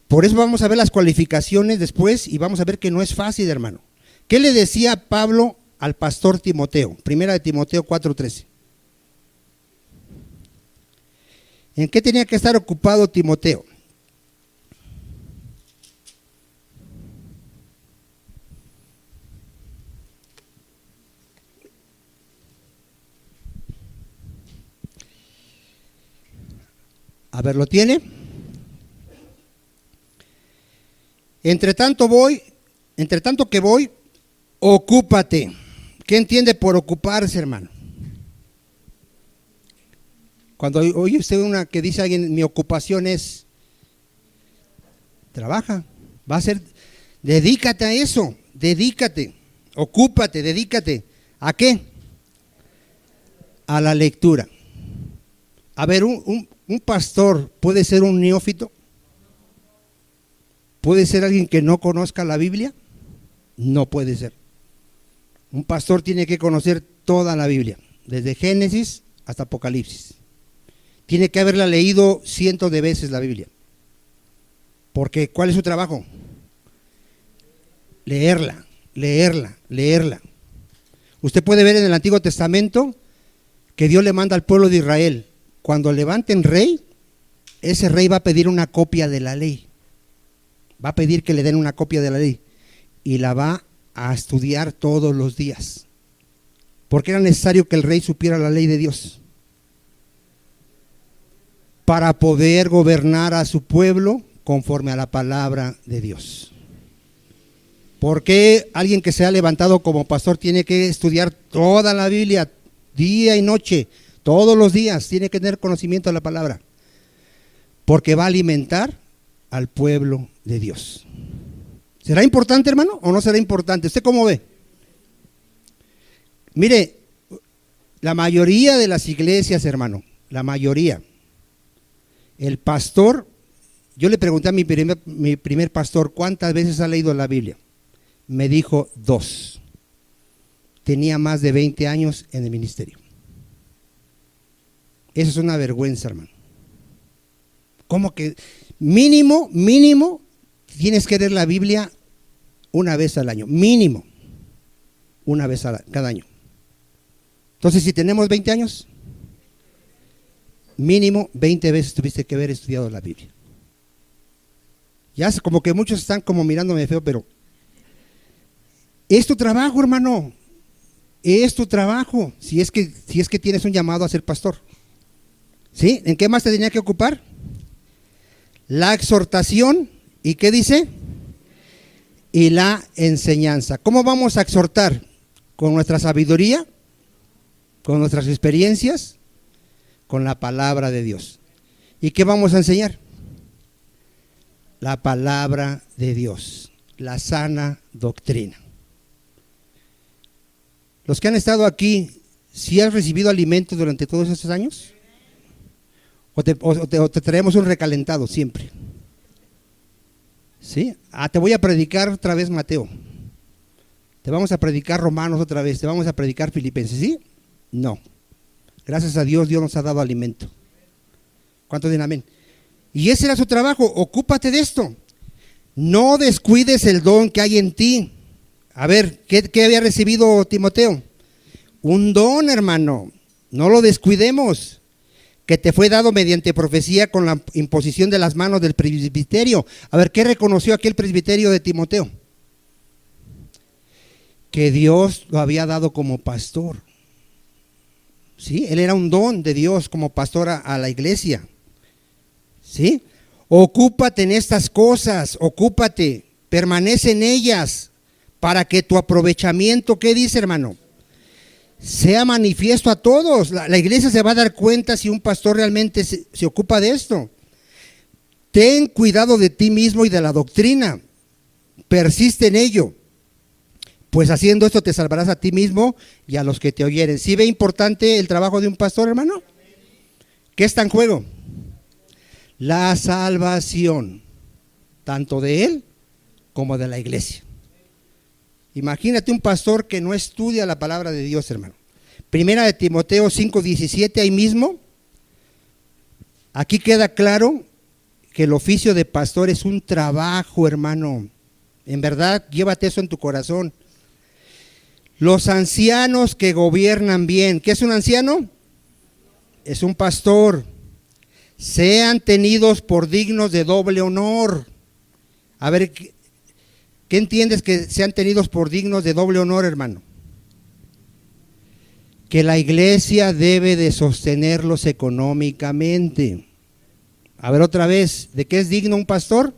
vamos a ver las cualificaciones después y vamos a ver que no es fácil, hermano. ¿Qué le decía Pablo al pastor Timoteo? Primera de Timoteo 4:13. ¿En qué tenía que estar ocupado Timoteo? A ver, ¿lo tiene? Entre tanto que voy, ocúpate. ¿Qué entiende por ocuparse, hermano? Cuando oye usted una que dice a alguien, mi ocupación es, trabaja, va a ser, dedícate a eso, dedícate, ocúpate, dedícate. ¿A qué? A la lectura. A ver, un pastor puede ser un neófito, puede ser alguien que no conozca la Biblia, no puede ser. Un pastor tiene que conocer toda la Biblia, desde Génesis hasta Apocalipsis. Tiene que haberla leído cientos de veces la Biblia. Porque ¿cuál es su trabajo? Leerla, leerla, leerla. Usted puede ver en el Antiguo Testamento que Dios le manda al pueblo de Israel, cuando levanten rey, ese rey va a pedir una copia de la ley. Va a pedir que le den una copia de la ley y la va a estudiar todos los días. Porque era necesario que el rey supiera la ley de Dios para poder gobernar a su pueblo conforme a la palabra de Dios. ¿Por qué alguien que se ha levantado como pastor tiene que estudiar toda la Biblia, día y noche, todos los días? Tiene que tener conocimiento de la palabra, porque va a alimentar al pueblo de Dios. ¿Será importante, hermano, o no será importante? ¿Usted cómo ve? Mire, la mayoría de las iglesias, hermano, la mayoría, el pastor, yo le pregunté a mi primer pastor, ¿cuántas veces ha leído la Biblia? Me dijo 2. Tenía más de 20 años en el ministerio. Eso es una vergüenza, hermano. ¿Cómo que mínimo tienes que leer la Biblia una vez al año? Mínimo. una vez cada año. Entonces, si tenemos 20 años, mínimo 20 veces tuviste que haber estudiado la Biblia. Ya como que muchos están como mirándome feo, pero es tu trabajo, hermano. Es tu trabajo, si es que tienes un llamado a ser pastor. ¿Sí? ¿En qué más te tenía que ocupar? La exhortación, ¿y qué dice? Y la enseñanza. ¿Cómo vamos a exhortar? ¿Con nuestra sabiduría? ¿Con nuestras experiencias? Con la palabra de Dios. ¿Y qué vamos a enseñar? La palabra de Dios, la sana doctrina. Los que han estado aquí, ¿sí has recibido alimento durante todos estos años? ¿O te traemos un recalentado siempre? ¿Sí? Te voy a predicar otra vez Mateo. Te vamos a predicar Romanos otra vez. Te vamos a predicar Filipenses, ¿sí? No. Gracias a Dios, Dios nos ha dado alimento. ¿Cuántos dicen amén? Y ese era su trabajo, ocúpate de esto. No descuides el don que hay en ti. A ver, ¿qué había recibido Timoteo? Un don, hermano, no lo descuidemos, que te fue dado mediante profecía con la imposición de las manos del presbiterio. A ver, ¿qué reconoció aquel presbiterio de Timoteo? Que Dios lo había dado como pastor. ¿Sí? Él era un don de Dios como pastor a la iglesia. ¿Sí? Ocúpate en estas cosas, ocúpate, permanece en ellas, para que tu aprovechamiento, ¿qué dice, hermano? Sea manifiesto a todos. La iglesia se va a dar cuenta si un pastor realmente se ocupa de esto. Ten cuidado de ti mismo y de la doctrina. Persiste en ello, pues haciendo esto te salvarás a ti mismo y a los que te oyeren. ¿Sí ve importante el trabajo de un pastor, hermano? ¿Qué está en juego? La salvación, tanto de él como de la iglesia. Imagínate un pastor que no estudia la palabra de Dios, hermano. Primera de Timoteo 5:17, ahí mismo. Aquí queda claro que el oficio de pastor es un trabajo, hermano. En verdad, llévate eso en tu corazón. Los ancianos que gobiernan bien. ¿Qué es un anciano? Es un pastor. Sean tenidos por dignos de doble honor. A ver, ¿qué entiendes que sean tenidos por dignos de doble honor, hermano? Que la iglesia debe de sostenerlos económicamente. A ver otra vez, ¿de qué es digno un pastor?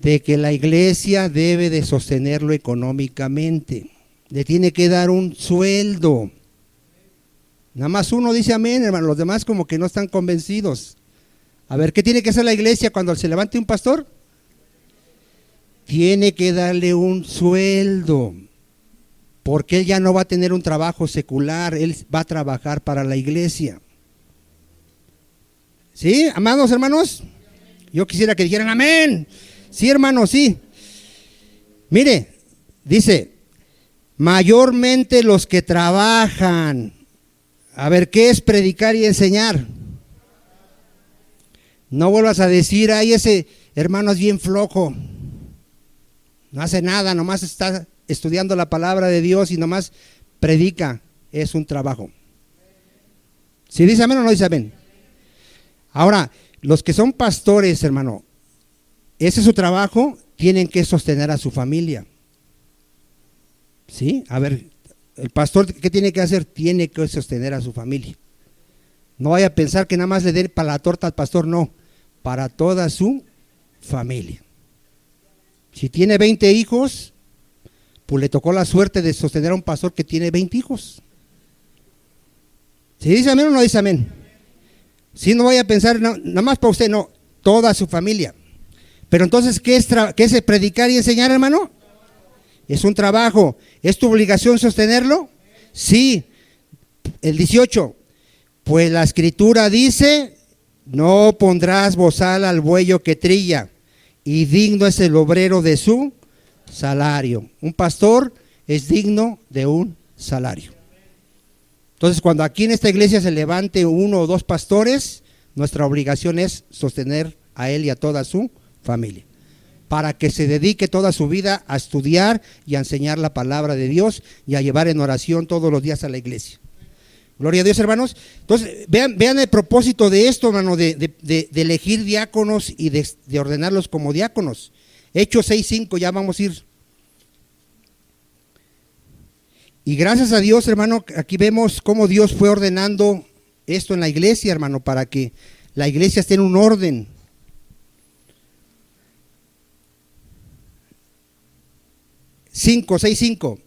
De que la iglesia debe de sostenerlo económicamente. Le tiene que dar un sueldo. Nada más uno dice amén, hermano, los demás como que no están convencidos. A ver, ¿qué tiene que hacer la iglesia cuando se levante un pastor? Tiene que darle un sueldo, porque él ya no va a tener un trabajo secular, él va a trabajar para la iglesia. ¿Sí, amados hermanos? Yo quisiera que dijeran amén. Sí, hermano, sí. Mire, dice, mayormente los que trabajan. A ver, ¿qué es predicar y enseñar? No vuelvas a decir, ay, ese hermano es bien flojo. No hace nada, nomás está estudiando la palabra de Dios y nomás predica. Es un trabajo. ¿Sí dice amén o no dice amén? Ahora, los que son pastores, hermano, ese es su trabajo, tienen que sostener a su familia. ¿Sí? A ver, el pastor, ¿qué tiene que hacer? Tiene que sostener a su familia. No vaya a pensar que nada más le dé para la torta al pastor, no, para toda su familia. Si tiene 20 hijos, pues le tocó la suerte de sostener a un pastor que tiene 20 hijos. ¿Sí dice amén o no dice amén? Si no vaya a pensar, no, nada más para usted, no, toda su familia. Pero entonces, ¿qué es predicar y enseñar, hermano? Es un trabajo. ¿Es tu obligación sostenerlo? Sí. El 18, pues la escritura dice, no pondrás bozal al buey que trilla, y digno es el obrero de su salario. Un pastor es digno de un salario. Entonces, cuando aquí en esta iglesia se levante uno o dos pastores, nuestra obligación es sostener a él y a toda su familia. para que se dedique toda su vida a estudiar y a enseñar la palabra de Dios y a llevar en oración todos los días a la iglesia. Gloria a Dios, hermanos. Entonces, vean el propósito de esto, hermano, de elegir diáconos y de ordenarlos como diáconos. Hechos 6:5, ya vamos a ir. Y gracias a Dios, hermano, aquí vemos cómo Dios fue ordenando esto en la iglesia, hermano, para que la iglesia esté en un orden. 6:5.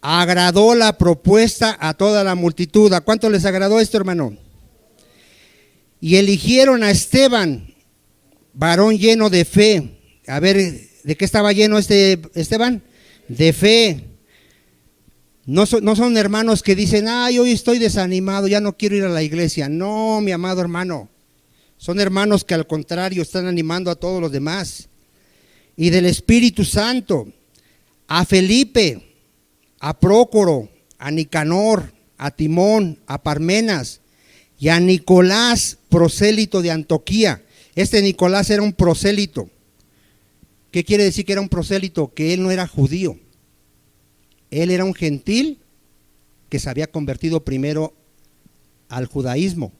Agradó la propuesta a toda la multitud. ¿A cuánto les agradó esto, hermano? Y eligieron a Esteban, varón lleno de fe. A ver, ¿de qué estaba lleno Esteban? De fe. No son hermanos que dicen, ay, hoy estoy desanimado, ya no quiero ir a la iglesia. No, mi amado hermano. Son hermanos que al contrario están animando a todos los demás. Y del Espíritu Santo, a Felipe, a Prócoro, a Nicanor, a Timón, a Parmenas y a Nicolás, prosélito de Antioquía. Este Nicolás era un prosélito. ¿Qué quiere decir que era un prosélito? Que él no era judío. Él era un gentil que se había convertido primero al judaísmo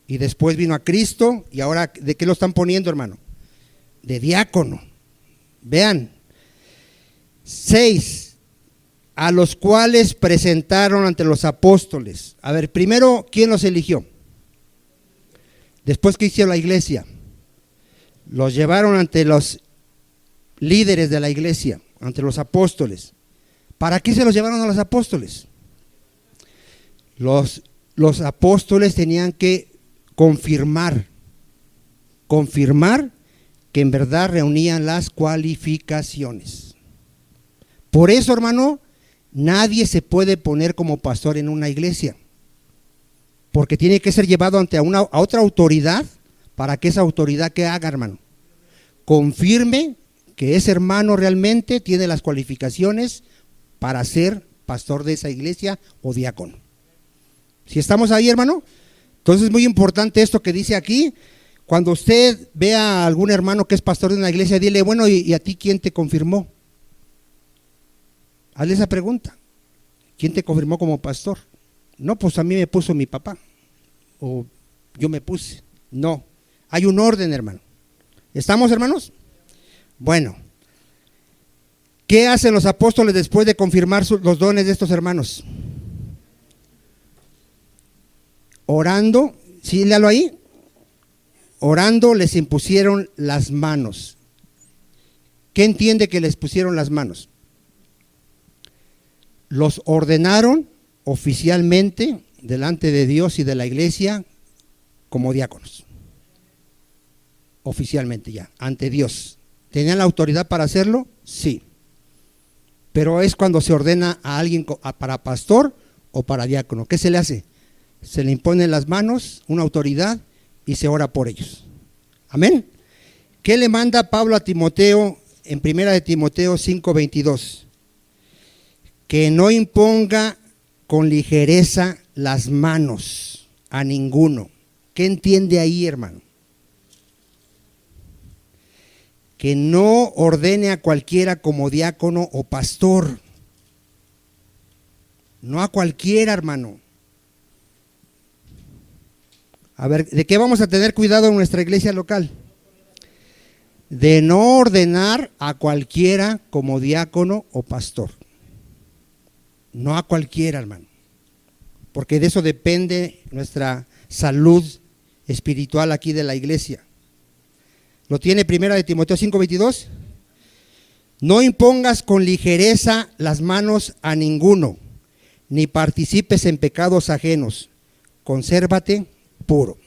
y después vino a Cristo. Y ahora, ¿de qué lo están poniendo, hermano? De diácono. Vean. 6. A los cuales presentaron ante los apóstoles. A ver, primero, ¿quién los eligió? Después, ¿qué hizo la iglesia? Los llevaron ante los líderes de la iglesia, ante los apóstoles. ¿Para qué se los llevaron a los apóstoles? Los apóstoles tenían que confirmar que en verdad reunían las cualificaciones. Por eso, hermano, nadie se puede poner como pastor en una iglesia, porque tiene que ser llevado ante a otra autoridad, para que esa autoridad, ¿qué haga, hermano? Confirme que ese hermano realmente tiene las cualificaciones para ser pastor de esa iglesia o diácono. ¿Si estamos ahí, hermano? Entonces es muy importante esto que dice aquí. Cuando usted vea a algún hermano que es pastor de una iglesia, dile, bueno, ¿y a ti quién te confirmó? Hazle esa pregunta. ¿Quién te confirmó como pastor? No, pues a mí me puso mi papá, o yo me puse. No, hay un orden, hermano. ¿Estamos, hermanos? Bueno, ¿qué hacen los apóstoles después de confirmar los dones de estos hermanos? Orando, ¿sí? Léalo ahí. Orando les impusieron las manos. ¿Qué entiende que les pusieron las manos? Los ordenaron oficialmente delante de Dios y de la iglesia como diáconos. Oficialmente ya, ante Dios. ¿Tenían la autoridad para hacerlo? Sí. Pero es cuando se ordena a alguien para pastor o para diácono. ¿Qué se le hace? Se le imponen las manos, una autoridad, y se ora por ellos. Amén. ¿Qué le manda Pablo a Timoteo en 1 de Timoteo 5:22? Que no imponga con ligereza las manos a ninguno. ¿Qué entiende ahí, hermano? Que no ordene a cualquiera como diácono o pastor. No a cualquiera, hermano. A ver, ¿de qué vamos a tener cuidado en nuestra iglesia local? De no ordenar a cualquiera como diácono o pastor. No a cualquiera, hermano. Porque de eso depende nuestra salud espiritual aquí de la iglesia. ¿Lo tiene 1 de Timoteo 5:22? No impongas con ligereza las manos a ninguno, ni participes en pecados ajenos. Consérvate puro.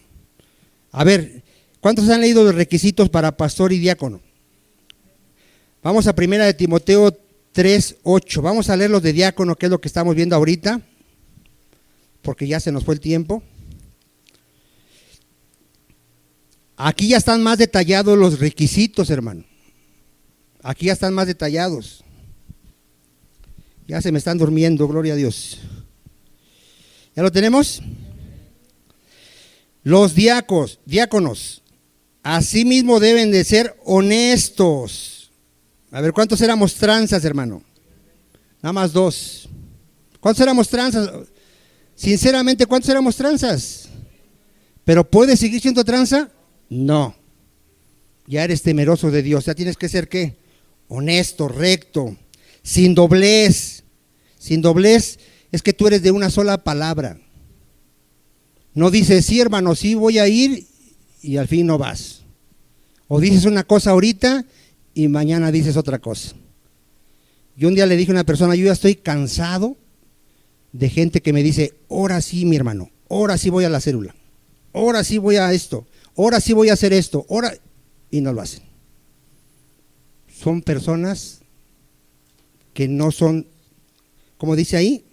A ver, ¿cuántos han leído los requisitos para pastor y diácono? Vamos a 1 de Timoteo 3:8. Vamos a leer los de diácono, que es lo que estamos viendo ahorita, porque ya se nos fue el tiempo. Aquí ya están más detallados los requisitos, hermano. Aquí ya están más detallados. Ya se me están durmiendo, gloria a Dios. ¿Ya lo tenemos? Los diáconos, asimismo deben de ser honestos. A ver, ¿cuántos éramos tranzas, hermano? Nada más 2. ¿Cuántos éramos tranzas? Sinceramente, ¿cuántos éramos tranzas? ¿Pero puedes seguir siendo tranza? No. Ya eres temeroso de Dios. Ya tienes que ser, ¿qué? Honesto, recto, sin doblez. Sin doblez es que tú eres de una sola palabra. No dices, sí, hermano, sí voy a ir, y al fin no vas. O dices una cosa ahorita y mañana dices otra cosa. Yo un día le dije a una persona, yo ya estoy cansado de gente que me dice, ahora sí, mi hermano, ahora sí voy a la célula, ahora sí voy a esto, ahora sí voy a hacer esto, ahora, y no lo hacen. Son personas que no son, como dice ahí,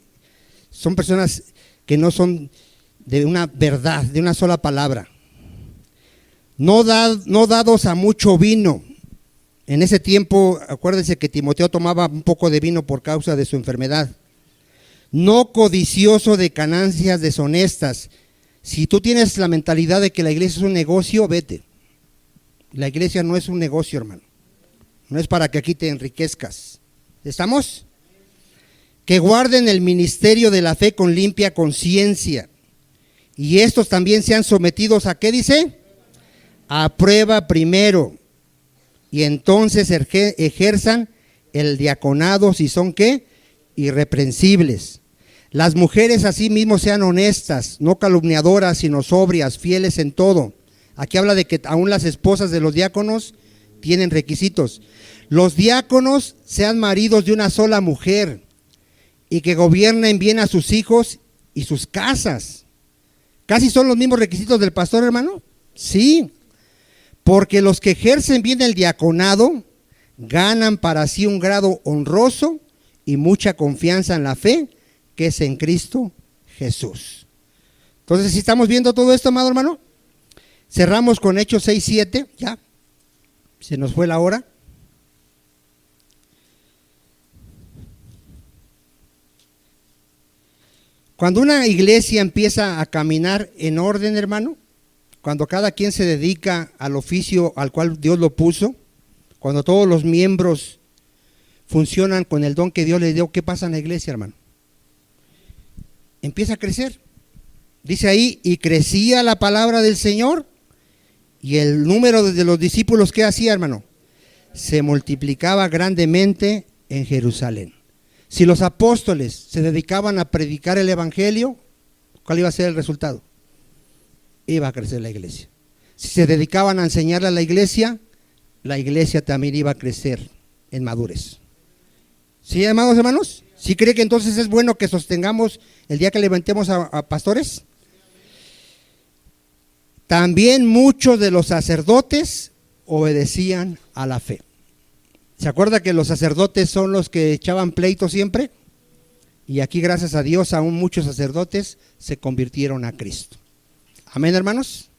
son personas que no son de una verdad, de una sola palabra. No dados a mucho vino. En ese tiempo, acuérdense que Timoteo tomaba un poco de vino por causa de su enfermedad. No codicioso de ganancias deshonestas. Si tú tienes la mentalidad de que la iglesia es un negocio, vete. La iglesia no es un negocio, hermano. No es para que aquí te enriquezcas. ¿Estamos? Que guarden el ministerio de la fe con limpia conciencia. Y estos también sean sometidos a, ¿qué dice? A prueba primero. Y entonces ejerzan el diaconado si son, ¿qué? Irreprensibles. Las mujeres asimismo sean honestas, no calumniadoras, sino sobrias, fieles en todo. Aquí habla de que aún las esposas de los diáconos tienen requisitos. Los diáconos sean maridos de una sola mujer y que gobiernen bien a sus hijos y sus casas. ¿Casi son los mismos requisitos del pastor, hermano? Sí, porque los que ejercen bien el diaconado ganan para sí un grado honroso y mucha confianza en la fe que es en Cristo Jesús. Entonces, ¿sí estamos viendo todo esto, amado hermano? Cerramos con Hechos 6:7, ya, se nos fue la hora. Cuando una iglesia empieza a caminar en orden, hermano, cuando cada quien se dedica al oficio al cual Dios lo puso, cuando todos los miembros funcionan con el don que Dios les dio, ¿qué pasa en la iglesia, hermano? Empieza a crecer. Dice ahí, y crecía la palabra del Señor, y el número de los discípulos, ¿qué hacía, hermano? Se multiplicaba grandemente en Jerusalén. Si los apóstoles se dedicaban a predicar el evangelio, ¿cuál iba a ser el resultado? Iba a crecer la iglesia. Si se dedicaban a enseñarle a la iglesia también iba a crecer en madurez. ¿Sí, amados hermanos? ¿Sí cree que entonces es bueno que sostengamos el día que levantemos a pastores? También muchos de los sacerdotes obedecían a la fe. ¿Se acuerda que los sacerdotes son los que echaban pleito siempre? Y aquí, gracias a Dios, aún muchos sacerdotes se convirtieron a Cristo. Amén, hermanos.